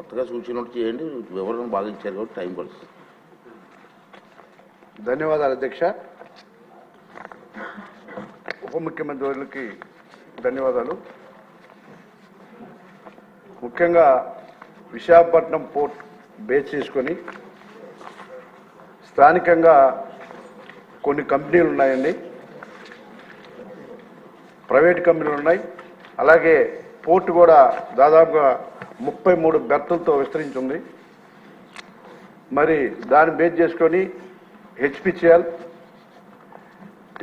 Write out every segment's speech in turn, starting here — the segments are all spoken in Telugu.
కొత్తగా సూచనలు చేయండి, వివరణ బాగా ఇచ్చారు కాబట్టి టైం పడుతుంది. ధన్యవాదాలు అధ్యక్ష. ఉప ముఖ్యమంత్రి వర్యులకి ధన్యవాదాలు. ముఖ్యంగా విశాఖపట్నం పోర్ట్ బేస్ చేసుకొని స్థానికంగా కొన్ని కంపెనీలు ఉన్నాయండి, ప్రైవేట్ కంపెనీలు ఉన్నాయి. అలాగే పోర్టు కూడా దాదాపుగా 33 బెర్తులతో విస్తరించింది. మరి దాన్ని బేస్ చేసుకొని హెచ్పిసిఎల్,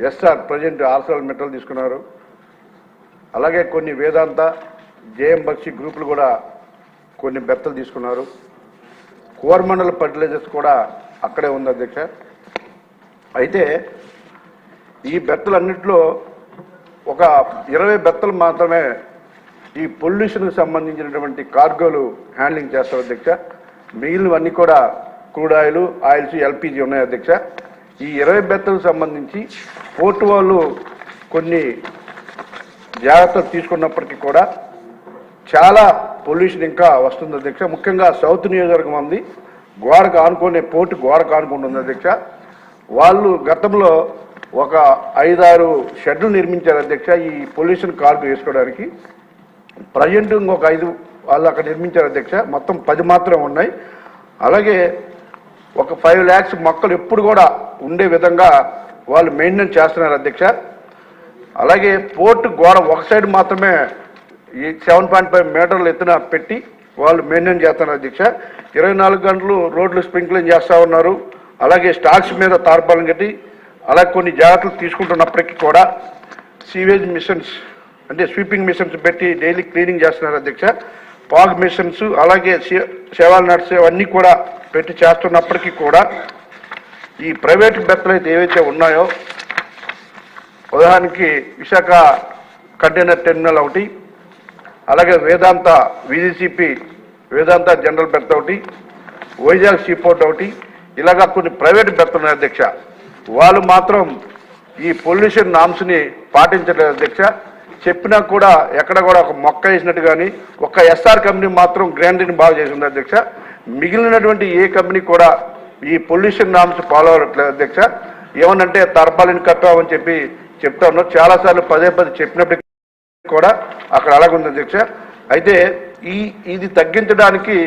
ఎస్ఆర్ ప్రజెంట్ ఆర్సెల్ మెటల్ తీసుకున్నారు. అలాగే కొన్ని వేదాంత, జేఎం బక్షి గ్రూపులు కూడా కొన్ని బెర్తలు తీసుకున్నారు. కోరమండల ఫర్టిలైజర్స్ కూడా అక్కడే ఉంది అధ్యక్ష. అయితే ఈ బెర్తలన్నింటిలో ఒక 20 బెర్తలు మాత్రమే ఈ పొల్యూషన్కి సంబంధించినటువంటి కార్గోలు హ్యాండ్లింగ్ చేస్తారు అధ్యక్ష. మిగిలినవన్నీ కూడా క్రూడ్ ఆయిల్, ఆయిల్స్, ఎల్పిజి ఉన్నాయి అధ్యక్ష. ఈ 20 బెర్తలకు సంబంధించి పోర్టు వాళ్ళు కొన్ని జాగ్రత్తలు తీసుకున్నప్పటికీ కూడా చాలా పొల్యూషన్ ఇంకా వస్తుంది అధ్యక్ష. ముఖ్యంగా సౌత్ నియోజకవర్గం ఉంది, గోడకు ఆనుకునే పోర్టు గోడకు ఆనుకుంటుంది అధ్యక్ష. వాళ్ళు గతంలో ఒక 5-6 షెడ్లు నిర్మించారు అధ్యక్ష ఈ పొల్యూషన్ కార్గో వేసుకోవడానికి. ప్రజెంట్ ఇంకొక 5 వాళ్ళు అక్కడ నిర్మించారు అధ్యక్ష. మొత్తం 10 మాత్రం ఉన్నాయి. అలాగే ఒక 5 lakhs మొక్కలు ఎప్పుడు కూడా ఉండే విధంగా వాళ్ళు మెయింటైన్ చేస్తున్నారు అధ్యక్ష. అలాగే పోర్టు గోడ ఒక సైడ్ మాత్రమే ఈ 7.5 మీటర్లు ఎత్తున పెట్టి వాళ్ళు మెయింటైన్ చేస్తున్నారు అధ్యక్ష. 24 గంటలు రోడ్లు స్ప్రింక్లింగ్ చేస్తూ ఉన్నారు. అలాగే స్టాక్స్ మీద తార్పాలను కట్టి అలాగే కొన్ని జాగ్రత్తలు తీసుకుంటున్నప్పటికీ కూడా సీవేజ్ మిషన్స్ అంటే స్వీపింగ్ మిషన్స్ పెట్టి డైలీ క్లీనింగ్ చేస్తున్నారు అధ్యక్ష. పాగ్ మిషన్స్ అలాగే సేవల్ నట్స్ అవన్నీ కూడా పెట్టి చేస్తున్నప్పటికీ కూడా ఈ ప్రైవేట్ బెర్తలు అయితే ఏవైతే ఉన్నాయో, ఉదాహరణకి విశాఖ కంటైనర్ టెర్మినల్ ఒకటి, అలాగే వేదాంత విజిసిపి వేదాంత జనరల్ బెర్త్ ఒకటి, వైజాగ్ సీపోర్ట్ ఒకటి, ఇలాగా కొన్ని ప్రైవేట్ బెర్తలు ఉన్నాయి అధ్యక్ష. వాళ్ళు మాత్రం ఈ పొల్యూషన్ నామ్స్ని పాటించలేదు అధ్యక్ష. చెప్పినా కూడా ఎక్కడ కూడా ఒక మొక్క వేసినట్టు కానీ ఒక ఎస్ఆర్ కంపెనీ మాత్రం గ్రాండరీని బాగా చేసింది అధ్యక్ష. మిగిలినటువంటి ఏ కంపెనీ కూడా ఈ పొల్యూషన్ నామ్స్ ఫాలో అవ్వట్లేదు అధ్యక్ష. ఏమనంటే తర్పాలిని కట్టామని చెప్పి చెప్తా ఉన్నారు. చాలాసార్లు పదే చెప్పినప్పటికీ కూడా అక్కడ అలాగుంది అధ్యక్ష. అయితే ఇది తగ్గించడానికి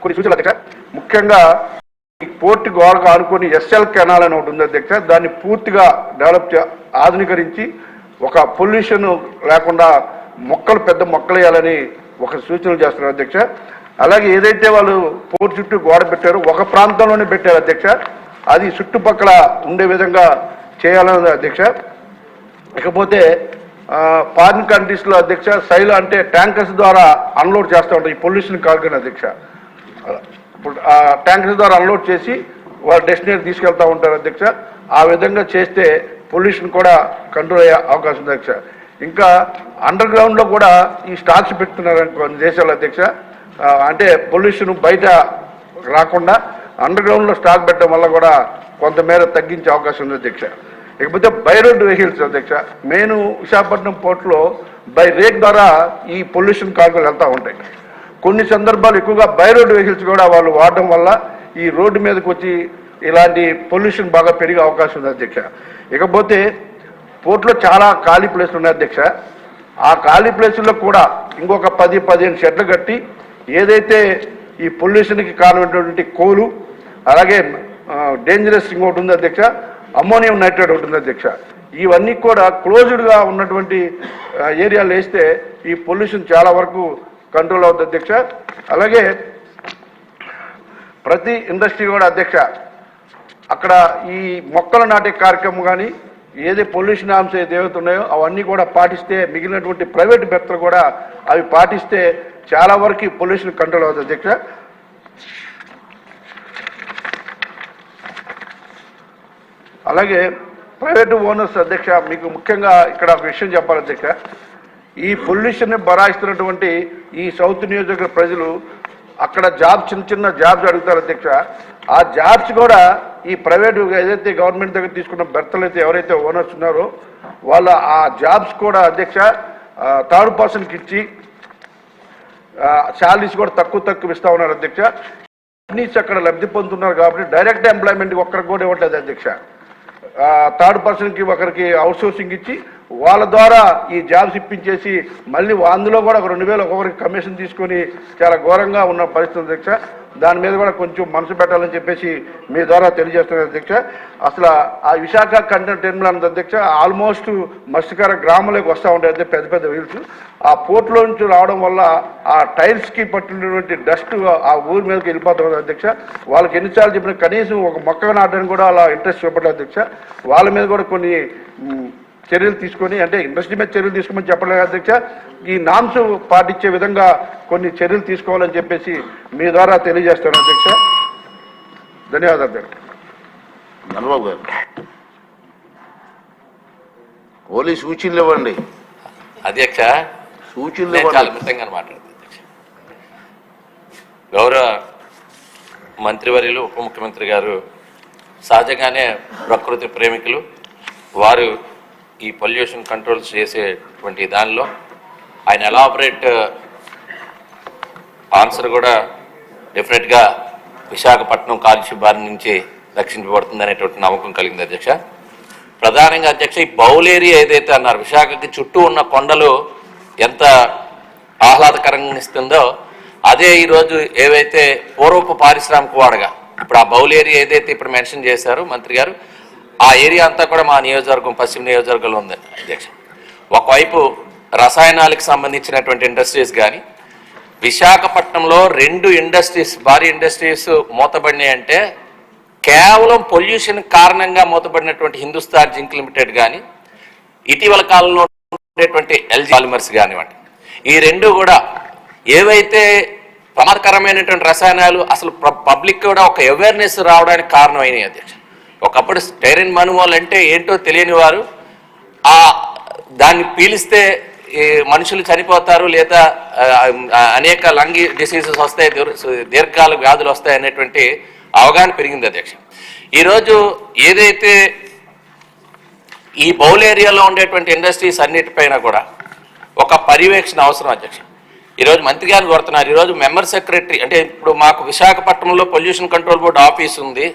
కొన్ని సూచనలు అధ్యక్ష. ముఖ్యంగా ఈ పోర్టు గోడకు ఆనుకొని ఎస్ఎల్ కెనాల్ అని ఒకటి ఉంది అధ్యక్ష. దాన్ని పూర్తిగా డెవలప్ ఆధునీకరించి ఒక పొల్యూషన్ లేకుండా మొక్కలు పెద్ద మొక్కలు వేయాలని ఒక సూచనలు చేస్తున్నారు అధ్యక్ష. అలాగే ఏదైతే వాళ్ళు పోర్టు చుట్టూ గోడ పెట్టారో ఒక ప్రాంతంలోనే పెట్టారు అధ్యక్ష. అది చుట్టుపక్కల ఉండే విధంగా చేయాలని అధ్యక్ష. ఇకపోతే ఫారిన్ కంట్రీస్లో అధ్యక్ష సైలో అంటే ట్యాంకర్స్ ద్వారా అన్లోడ్ చేస్తూ ఉంటారు ఈ పొల్యూషన్ కార్గోని అధ్యక్ష. ఇప్పుడు ఆ ట్యాంకర్స్ ద్వారా అన్లోడ్ చేసి వాళ్ళు డెస్టినేషన్ తీసుకెళ్తూ ఉంటారు అధ్యక్ష. ఆ విధంగా చేస్తే పొల్యూషన్ కూడా కంట్రోల్ అయ్యే అవకాశం ఉంది అధ్యక్ష. ఇంకా అండర్ గ్రౌండ్లో కూడా ఈ స్టాక్స్ పెడుతున్నారు కొన్ని దేశాలు అధ్యక్ష. అంటే పొల్యూషన్ బయట రాకుండా అండర్ గ్రౌండ్లో స్టాక్ పెట్టడం వల్ల కూడా కొంతమేర తగ్గించే అవకాశం ఉంది అధ్యక్ష. ఇకపోతే బై రోడ్ వెహికల్స్ అధ్యక్ష. మెయిన్ విశాఖపట్నం పోర్టులో బై రేక్ ద్వారా ఈ పొల్యూషన్ కార్గోలు వెళ్తూ ఉంటాయి. కొన్ని సందర్భాలు ఎక్కువగా బై రోడ్ వెహికల్స్ కూడా వాళ్ళు వాడడం వల్ల ఈ రోడ్డు మీదకి వచ్చి ఇలాంటి పొల్యూషన్ బాగా పెరిగే అవకాశం ఉంది అధ్యక్ష. ఇకపోతే పోర్టులో చాలా ఖాళీ ప్లేస్లు ఉన్నాయి అధ్యక్ష. ఆ ఖాళీ ప్లేసుల్లో కూడా ఇంకొక 10-15 షెడ్లు కట్టి ఏదైతే ఈ పొల్యూషన్కి కారణమైనటువంటి కోలు అలాగే డేంజరస్ ఇంకోటి ఉంది అధ్యక్ష, అమ్మోనియం నైట్రేట్ ఒకటి ఉంది అధ్యక్ష. ఇవన్నీ కూడా క్లోజ్డ్గా ఉన్నటువంటి ఏరియాలు వేస్తే ఈ పొల్యూషన్ చాలా వరకు కంట్రోల్ అవుతుంది అధ్యక్ష. అలాగే ప్రతి ఇండస్ట్రీ కూడా అధ్యక్ష అక్కడ ఈ మొక్కలు నాటే కార్యక్రమం కానీ ఏది పొల్యూషన్ నామ్స్ ఏవైతే ఉన్నాయో అవన్నీ కూడా పాటిస్తే మిగిలినటువంటి ప్రైవేట్ బెర్తలు కూడా అవి పాటిస్తే చాలా వరకు పొల్యూషన్ కంట్రోల్ అవుతుంది అధ్యక్ష. అలాగే ప్రైవేటు ఓనర్స్ అధ్యక్ష మీకు ముఖ్యంగా ఇక్కడ ఒక విషయం చెప్పాలి అధ్యక్ష. ఈ పొల్యూషన్ని బరాయిస్తున్నటువంటి ఈ సౌత్ నియోజకవర్గ ప్రజలు అక్కడ చిన్న జాబ్స్ అడుగుతారు అధ్యక్ష. ఆ జాబ్స్ కూడా ఈ ప్రైవేటు ఏదైతే గవర్నమెంట్ దగ్గర తీసుకున్న బెర్తలు అయితే ఎవరైతే ఓనర్స్ ఉన్నారో వాళ్ళ ఆ జాబ్స్ కూడా అధ్యక్ష థర్డ్ పర్సన్కి ఇచ్చి శాలరీస్ కూడా తక్కువ ఇస్తా ఉన్నారు అధ్యక్ష. కంపెనీస్ అక్కడ లబ్ధి పొందుతున్నారు కాబట్టి డైరెక్ట్ ఎంప్లాయ్మెంట్ ఒక్కరికి కూడా ఇవ్వట్లేదు అధ్యక్ష. థర్డ్ పర్సన్కి ఒకరికి అవుట్సోర్సింగ్ ఇచ్చి వాళ్ళ ద్వారా ఈ జాబ్స్ ఇప్పించేసి మళ్ళీ అందులో కూడా ఒక 2,000 ఒక్కొక్కరికి కమిషన్ తీసుకొని చాలా ఘోరంగా ఉన్న పరిస్థితి అధ్యక్ష. దాని మీద కూడా కొంచెం మనసు పెట్టాలని చెప్పేసి మీ ద్వారా తెలియజేస్తున్నారు అధ్యక్ష. అసలు ఆ విశాఖ కంటైనర్ టెర్మినల్ అన్నది అధ్యక్ష ఆల్మోస్ట్ మత్స్యకార గ్రామంలోకి వస్తూ ఉంటాయి పెద్ద వీల్స్. ఆ పోర్ట్లో నుంచి రావడం వల్ల ఆ టైల్స్కి పట్టినటువంటి డస్ట్ ఆ ఊరి మీదకి వెళ్ళిపోతుంది అధ్యక్ష. వాళ్ళకి ఎన్నిసార్లు చెప్పిన కనీసం ఒక మొక్క నాటడానికి కూడా అలా ఇంట్రెస్ట్ చూపట్లేదు అధ్యక్ష. వాళ్ళ మీద కూడా కొన్ని చర్యలు తీసుకొని, అంటే ఇండస్ట్రీ మీద చర్యలు తీసుకోమని చెప్పలేదు అధ్యక్ష, ఈ నామ్స్ పాటించే విధంగా కొన్ని చర్యలు తీసుకోవాలని చెప్పేసి మీ ద్వారా తెలియజేస్తాను అధ్యక్ష. ధన్యవాదాలు అధ్యక్ష. చంద్రబాబు గారు ఓన్లీ సూచనలు ఇవ్వండి అధ్యక్ష. సూచనలు చాలా ఇవ్వండి. మితంగా మాట్లాడుతుంది అధ్యక్ష. గౌరవ మంత్రివర్యులు ఉప ముఖ్యమంత్రి గారు సహజంగానే ప్రకృతి ప్రేమికులు. వారు ఈ పొల్యూషన్ కంట్రోల్స్ చేసేటువంటి దానిలో ఆయన ఎలాబరేట్ ఆన్సర్ కూడా డెఫినెట్గా విశాఖపట్నం కాలుష్య బారి నుంచి రక్షించబడుతుంది అనేటువంటి నమ్మకం కలిగింది అధ్యక్ష. ప్రధానంగా అధ్యక్ష ఈ బౌల్ ఏరియా ఏదైతే అన్నారు, విశాఖకి చుట్టూ ఉన్న కొండలు ఎంత ఆహ్లాదకరంగా ఇస్తుందో అదే ఈరోజు ఏవైతే పూర్వపు పారిశ్రామిక వాడగా ఇప్పుడు ఆ బౌల్ ఏరియా ఏదైతే ఇప్పుడు మెన్షన్ చేశారో మంత్రి గారు, ఆ ఏరియా అంతా కూడా మా నియోజకవర్గం పశ్చిమ నియోజకవర్గంలో ఉంది అధ్యక్ష. ఒకవైపు రసాయనాలకు సంబంధించినటువంటి ఇండస్ట్రీస్ కానీ, విశాఖపట్నంలో 2 ఇండస్ట్రీస్ భారీ ఇండస్ట్రీస్ మూతబడినాయి అంటే కేవలం పొల్యూషన్ కారణంగా మూతబడినటువంటి హిందుస్థాన్ జింక్ లిమిటెడ్ కానీ, ఇటీవల కాలంలో ఉండేటువంటి ఎల్జీ పాలిమర్స్ కానివ్వండి, ఈ 2 కూడా ఏవైతే ప్రమాదకరమైనటువంటి రసాయనాలు అసలు పబ్లిక్ కూడా ఒక అవేర్నెస్ రావడానికి కారణమైనవి అధ్యక్ష. ఒకప్పుడు స్టైరిన్ మనుమోల్ అంటే ఏంటో తెలియని వారు దాన్ని పీలిస్తే మనుషులు చనిపోతారు లేదా అనేక లంగ్ డిసీజెస్ వస్తాయి, దీర్ఘకాల వ్యాధులు వస్తాయి అనేటువంటి అవగాహన పెరిగింది అధ్యక్ష. ఈరోజు ఏదైతే ఈ బౌల్ ఏరియాలో ఉండేటువంటి ఇండస్ట్రీస్ అన్నిటిపైన కూడా ఒక పర్యవేక్షణ అవసరం అధ్యక్ష. ఈరోజు మంత్రి గారిని కోరుతున్నారు. ఈరోజు మెంబర్ సెక్రటరీ అంటే ఇప్పుడు మాకు విశాఖపట్నంలో పొల్యూషన్ కంట్రోల్ బోర్డు ఆఫీస్ ఉంది,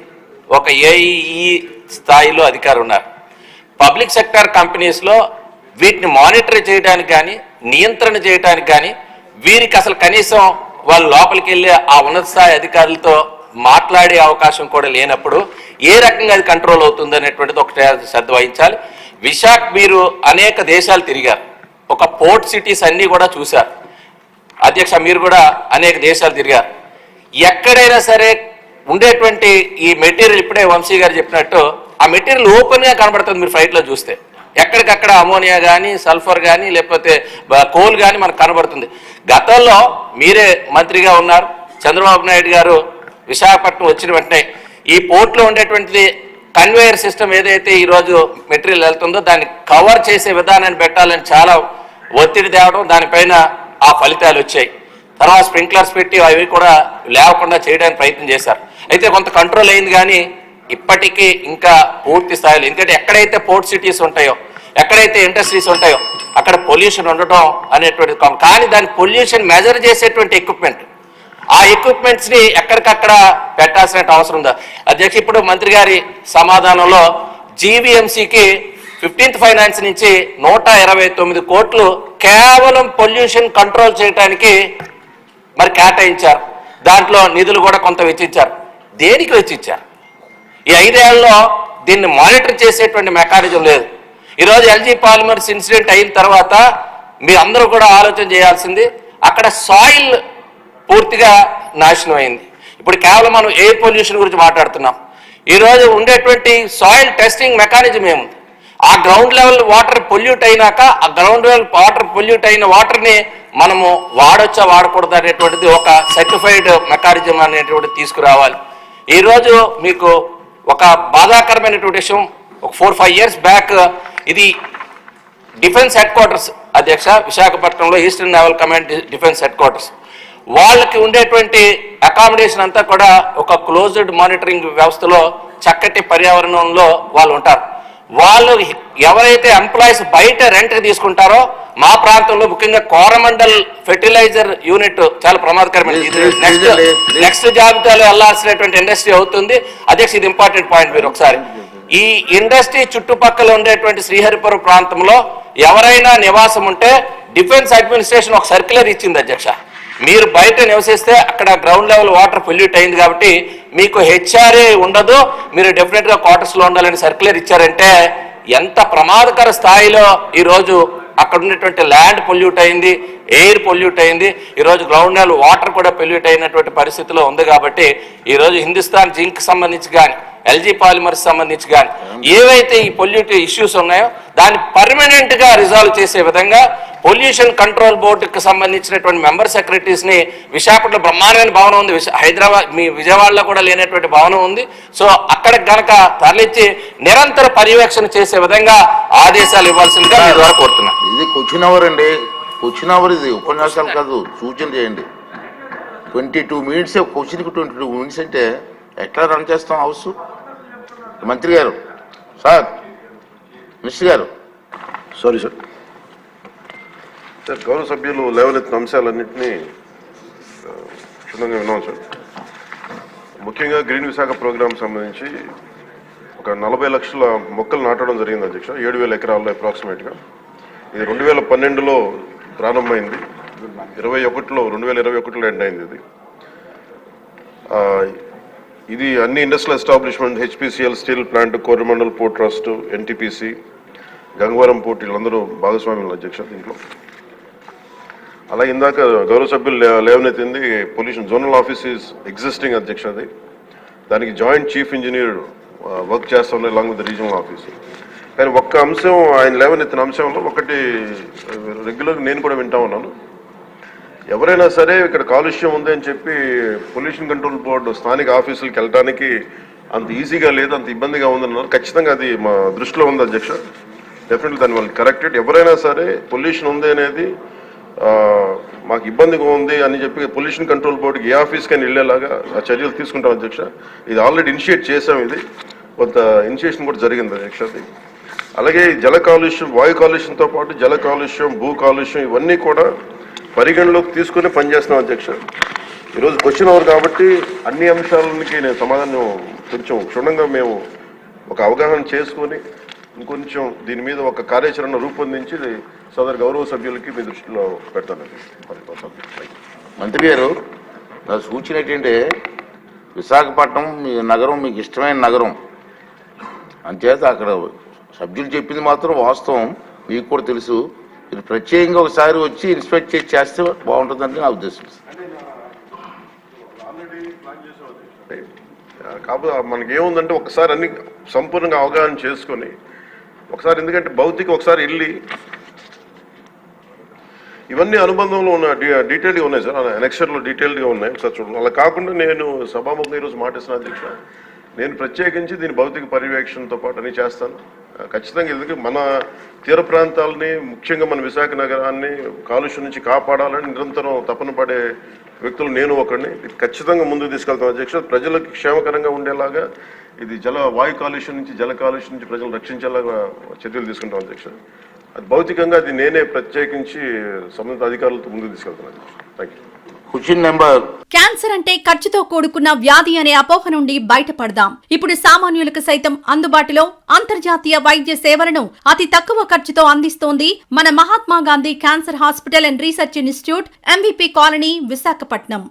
ఒక ఏఈఈ స్థాయిలో అధికారులు ఉన్నారు. పబ్లిక్ సెక్టర్ కంపెనీస్లో వీటిని మానిటర్ చేయడానికి కానీ నియంత్రణ చేయడానికి కానీ వీరికి అసలు కనీసం వాళ్ళు లోపలికి వెళ్ళి ఆ ఉన్నత స్థాయి అధికారులతో మాట్లాడే అవకాశం కూడా లేనప్పుడు ఏ రకంగా అది కంట్రోల్ అవుతుంది అనేటువంటిది ఒకటే శ్రద్ధ వహించాలి. విశాఖ మీరు అనేక దేశాలు తిరిగారు, ఒక పోర్ట్ సిటీస్ అన్నీ కూడా చూశారు అధ్యక్ష. మీరు కూడా అనేక దేశాలు తిరిగారు. ఎక్కడైనా సరే ఉండేటువంటి ఈ మెటీరియల్ ఇప్పుడే వంశీ గారు చెప్పినట్టు ఆ మెటీరియల్ ఓపెన్గా కనబడుతుంది మీరు ఫ్లైట్లో చూస్తే. ఎక్కడికక్కడ అమోనియా కానీ సల్ఫర్ కానీ లేకపోతే కోల్ కానీ మనకు కనబడుతుంది. గతంలో మీరే మంత్రిగా ఉన్నారు, చంద్రబాబు నాయుడు గారు విశాఖపట్నం వచ్చిన వెంటనే ఈ పోర్ట్లో ఉండేటువంటిది కన్వేయర్ సిస్టమ్ ఏదైతే ఈరోజు మెటీరియల్ వెళ్తుందో దాన్ని కవర్ చేసే విధానాన్ని పెట్టాలని చాలా ఒత్తిడి తేవడం, దానిపైన ఆ ఫలితాలు వచ్చాయి. తర్వాత స్ప్రింక్లర్స్ పెట్టి అవి కూడా లేవకుండా చేయడానికి ప్రయత్నం చేశారు. అయితే కొంత కంట్రోల్ అయింది కానీ ఇప్పటికీ ఇంకా పూర్తి స్థాయిలో, ఎందుకంటే ఎక్కడైతే పోర్ట్ సిటీస్ ఉంటాయో ఎక్కడైతే ఇండస్ట్రీస్ ఉంటాయో అక్కడ పొల్యూషన్ ఉండటం అనేటువంటిది కానీ దాని పొల్యూషన్ మెజర్ చేసేటువంటి ఎక్విప్మెంట్, ఆ ఎక్విప్మెంట్స్ని ఎక్కడికక్కడ పెట్టాల్సిన అవసరం ఉందా అధ్యక్ష. ఇప్పుడు మంత్రి గారి సమాధానంలో జీవీఎంసీకి 15th ఫైనాన్స్ నుంచి 129 కోట్లు కేవలం పొల్యూషన్ కంట్రోల్ చేయడానికి మరి కేటాయించారు. దాంట్లో నిధులు కూడా కొంత వెచ్చించారు. దేనికి వెచ్చించారు? ఈ 5 ఏళ్లలో దీన్ని మానిటర్ చేసేటువంటి మెకానిజం లేదు. ఈరోజు ఎల్జీ పాలిమర్స్ ఇన్సిడెంట్ అయిన తర్వాత మీ అందరూ కూడా ఆలోచన చేయాల్సింది, అక్కడ సాయిల్ పూర్తిగా నాశనం అయింది. ఇప్పుడు కేవలం మనం ఎయిర్ పొల్యూషన్ గురించి మాట్లాడుతున్నాం. ఈరోజు ఉండేటువంటి సాయిల్ టెస్టింగ్ మెకానిజం ఏముంది? ఆ గ్రౌండ్ లెవెల్ వాటర్ పొల్యూట్ అయినాక ఆ గ్రౌండ్ లెవెల్ వాటర్ పొల్యూట్ అయిన వాటర్ని మనము వాడొచ్చా వాడకూడదు అనేటువంటిది ఒక సర్టిఫైడ్ మెకానిజం అనేటువంటిది తీసుకురావాలి. ఈరోజు మీకు ఒక బాధాకరమైనటువంటి విషయం, ఒక 4-5 ఇయర్స్ బ్యాక్ ఇది డిఫెన్స్ హెడ్ క్వార్టర్స్ అధ్యక్ష, విశాఖపట్నంలో eastern naval command defence head quarters, వాళ్ళకి ఉండేటువంటి అకామిడేషన్ అంతా కూడా ఒక క్లోజ్డ్ మానిటరింగ్ వ్యవస్థలో చక్కటి పర్యావరణంలో వాళ్ళు ఉంటారు. వాళ్ళు ఎవరైతే ఎంప్లాయీస్ బయట రెంట్కి తీసుకుంటారో మా ప్రాంతంలో ముఖ్యంగా కోరమండల్ ఫెర్టిలైజర్ యూనిట్ చాలా ప్రమాదకరమైనది. ఇది నెక్స్ట్ జాబితాలో వెళ్లాల్సినటువంటి ఇండస్ట్రీ అవుతుంది. అధ్యక్ష, ఇది ఇంపార్టెంట్ పాయింట్. మీరు ఒకసారి ఈ ఇండస్ట్రీ చుట్టుపక్కల ఉండేటువంటి శ్రీహరిపురం ప్రాంతంలో ఎవరైనా నివాసం ఉంటే డిఫెన్స్ అడ్మినిస్ట్రేషన్ ఒక సర్క్యులర్ ఇచ్చింది అధ్యక్ష. మీరు బయట నివసిస్తే అక్కడ గ్రౌండ్ లెవెల్ వాటర్ పొల్యూట్ అయింది కాబట్టి మీకు హెచ్ఆర్ఏ ఉండదు, మీరు డెఫినెట్ గా క్వార్టర్స్ లో ఉండాలని సర్క్యులర్ ఇచ్చారంటే ఎంత ప్రమాదకర స్థాయిలో ఈరోజు అక్కడ ఉన్నటువంటి ల్యాండ్ పొల్యూట్ అయింది, ఎయిర్ పొల్యూట్ అయింది, ఈరోజు గ్రౌండ్ లెవెల్ వాటర్ కూడా పొల్యూట్ అయినటువంటి పరిస్థితిలో ఉంది. కాబట్టి ఈరోజు హిందుస్థాన్ జింక్ సంబంధించి కానీ ఎల్జీ పాలిమర్స్ సంబంధించి కానీ ఏవైతే ఈ పొల్యూటివ్ ఇష్యూస్ ఉన్నాయో దాన్ని పర్మనెంట్ గా రిజాల్వ్ చేసే విధంగా పొల్యూషన్ కంట్రోల్ బోర్డుకి సంబంధించినటువంటి మెంబర్ సెక్రటరీస్ ని విశాఖపట్నంలో బ్రహ్మాండమైన భవనం ఉంది, హైదరాబాద్ మీ విజయవాడలో కూడా లేనటువంటి భవనం ఉంది. సో అక్కడికి గనక తరలించి నిరంతర పర్యవేక్షణ చేసే విధంగా ఆదేశాలు ఇవ్వాల్సిందిగా మీ ద్వారా కోరుతున్నాను. ఇది క్వశ్చన్ అవర్ అండి, క్వశ్చన్ అవర్. ఇది ఉపన్యాసాలు కాదు, సూచన చేయండి. 22 minutes క్వశ్చన్కి 22 minutes అంటే ఎట్లా రన్ చేస్తాం హౌస్? మంత్రి గారు, సార్, మినిస్టర్ గారు. Sorry sir. సార్, గౌరవ సభ్యులు లేవనెత్తిన అంశాలన్నింటినీ క్షుణ్ణంగా విన్నాం సార్. ముఖ్యంగా గ్రీన్ విశాఖ ప్రోగ్రాం సంబంధించి ఒక 40 లక్షల మొక్కలు నాటడం జరిగింది అధ్యక్ష, 7,000 ఎకరాల్లో అప్రాక్సిమేట్గా. ఇది 2012లో ప్రారంభమైంది, 2021లో ఎండ్ అయింది. ఇది అన్ని industrial establishment, HPCL steel plant, Coromandel port trust, NTPC, Gangavaram port, వీళ్ళందరూ భాగస్వామ్యులు అధ్యక్ష దీంట్లో. అలాగే ఇందాక గౌరవ సభ్యులు లేవనెత్తింది pollution zonal office is existing అధ్యక్ష. అది దానికి జాయింట్ చీఫ్ ఇంజనీర్ వర్క్ చేస్తూ ఉన్నారు అలాంగ్ విత్ రీజనల్ ఆఫీస్. కానీ ఒక్క అంశం ఆయన లేవనెత్తిన అంశంలో ఒకటి రెగ్యులర్గా నేను కూడా వింటా ఉన్నాను. ఎవరైనా సరే ఇక్కడ కాలుష్యం ఉంది అని చెప్పి పొల్యూషన్ కంట్రోల్ బోర్డు స్థానిక ఆఫీసులకు వెళ్ళడానికి అంత ఈజీగా లేదు, అంత ఇబ్బందిగా ఉందన్నారు. ఖచ్చితంగా అది మా దృష్టిలో ఉంది అధ్యక్ష. డెఫినెట్లీ దాన్ని వాళ్ళు కరెక్టెడ్. ఎవరైనా సరే పొల్యూషన్ ఉంది అనేది మాకు ఇబ్బందిగా ఉంది అని చెప్పి పొల్యూషన్ కంట్రోల్ బోర్డుకి ఏ ఆఫీస్కైనా వెళ్ళేలాగా ఆ చర్యలు తీసుకుంటాం అధ్యక్ష. ఇది ఆల్రెడీ ఇనిషియేట్ చేసాం, ఇది కొంత ఇనిషియేషన్ కూడా జరిగింది అధ్యక్ష. అది అలాగే జల కాలుష్యం, వాయు కాలుష్యంతో పాటు జల కాలుష్యం, భూ కాలుష్యం ఇవన్నీ కూడా పరిగణలోకి తీసుకుని పనిచేస్తున్నాం అధ్యక్ష. ఈరోజు క్వశ్చన్ అవర్ కాబట్టి అన్ని అంశాలకి నేను సమాధానం కొంచెం క్షుణ్ణంగా మేము ఒక అవగాహన చేసుకొని ఇంకొంచెం దీని మీద ఒక కార్యాచరణ రూపొందించి సోదరు గౌరవ సభ్యులకి మీ దృష్టిలో పెడతానండి. మంత్రి గారు, నా సూచన ఏంటంటే విశాఖపట్నం మీ నగరం మీకు ఇష్టమైన నగరం అంచేత అక్కడ సభ్యులు చెప్పింది మాత్రం వాస్తవం, మీకు కూడా తెలుసు. మీరు ప్రత్యేకంగా ఒకసారి వచ్చి ఇన్స్పెక్ట్ చేస్తే బాగుంటుందని నా ఉద్దేశం. కాకపోతే మనకి ఏముందంటే ఒకసారి అన్ని సంపూర్ణంగా అవగాహన చేసుకొని ఒకసారి, ఎందుకంటే భౌతిక ఒకసారి వెళ్ళి ఇవన్నీ అనుబంధంలో ఉన్న డీటెయిల్గా ఉన్నాయి సార్, అనెక్చర్లో డీటెయిల్డ్గా ఉన్నాయి, ఒకసారి చూడండి. అలా కాకుండా నేను సభాముఖంగా ఈరోజు మాటిస్తున్న అధ్యక్ష, నేను ప్రత్యేకించి దీని భౌతిక పర్యవేక్షణతో పాటు అన్ని చేస్తాను ఖచ్చితంగా. ఎందుకంటే మన తీర ప్రాంతాలని, ముఖ్యంగా మన విశాఖ నగరాన్ని కాలుష్యం నుంచి కాపాడాలని నిరంతరం తపన పడే వ్యక్తులు నేను ఒకరిని. ఇది ఖచ్చితంగా ముందుకు తీసుకెళ్తాను అధ్యక్ష. ప్రజలకు క్షేమకరంగా ఉండేలాగా ఇది వాయు కాలుష్యం నుంచి, జల కాలుష్యం నుంచి ప్రజలు రక్షించేలాగా చర్యలు తీసుకుంటాం అధ్యక్ష. అది భౌతికంగా అది నేనే ప్రత్యేకించి సంబంధిత అధికారులతో ముందుకు తీసుకెళ్తాను అధ్యక్ష. Thank you. Question number. Cancer అంటే ఖర్చుతో కూడుకున్న వ్యాధి అనే అపోహ నుండి బయటపడదాం. ఇప్పుడు సామాన్యులకు సైతం అందుబాటులో అంతర్జాతీయ వైద్య సేవలను అతి తక్కువ ఖర్చుతో అందిస్తోంది మన Mahatma Gandhi cancer hospital and research institute, MVP colony, Visakhapatnam.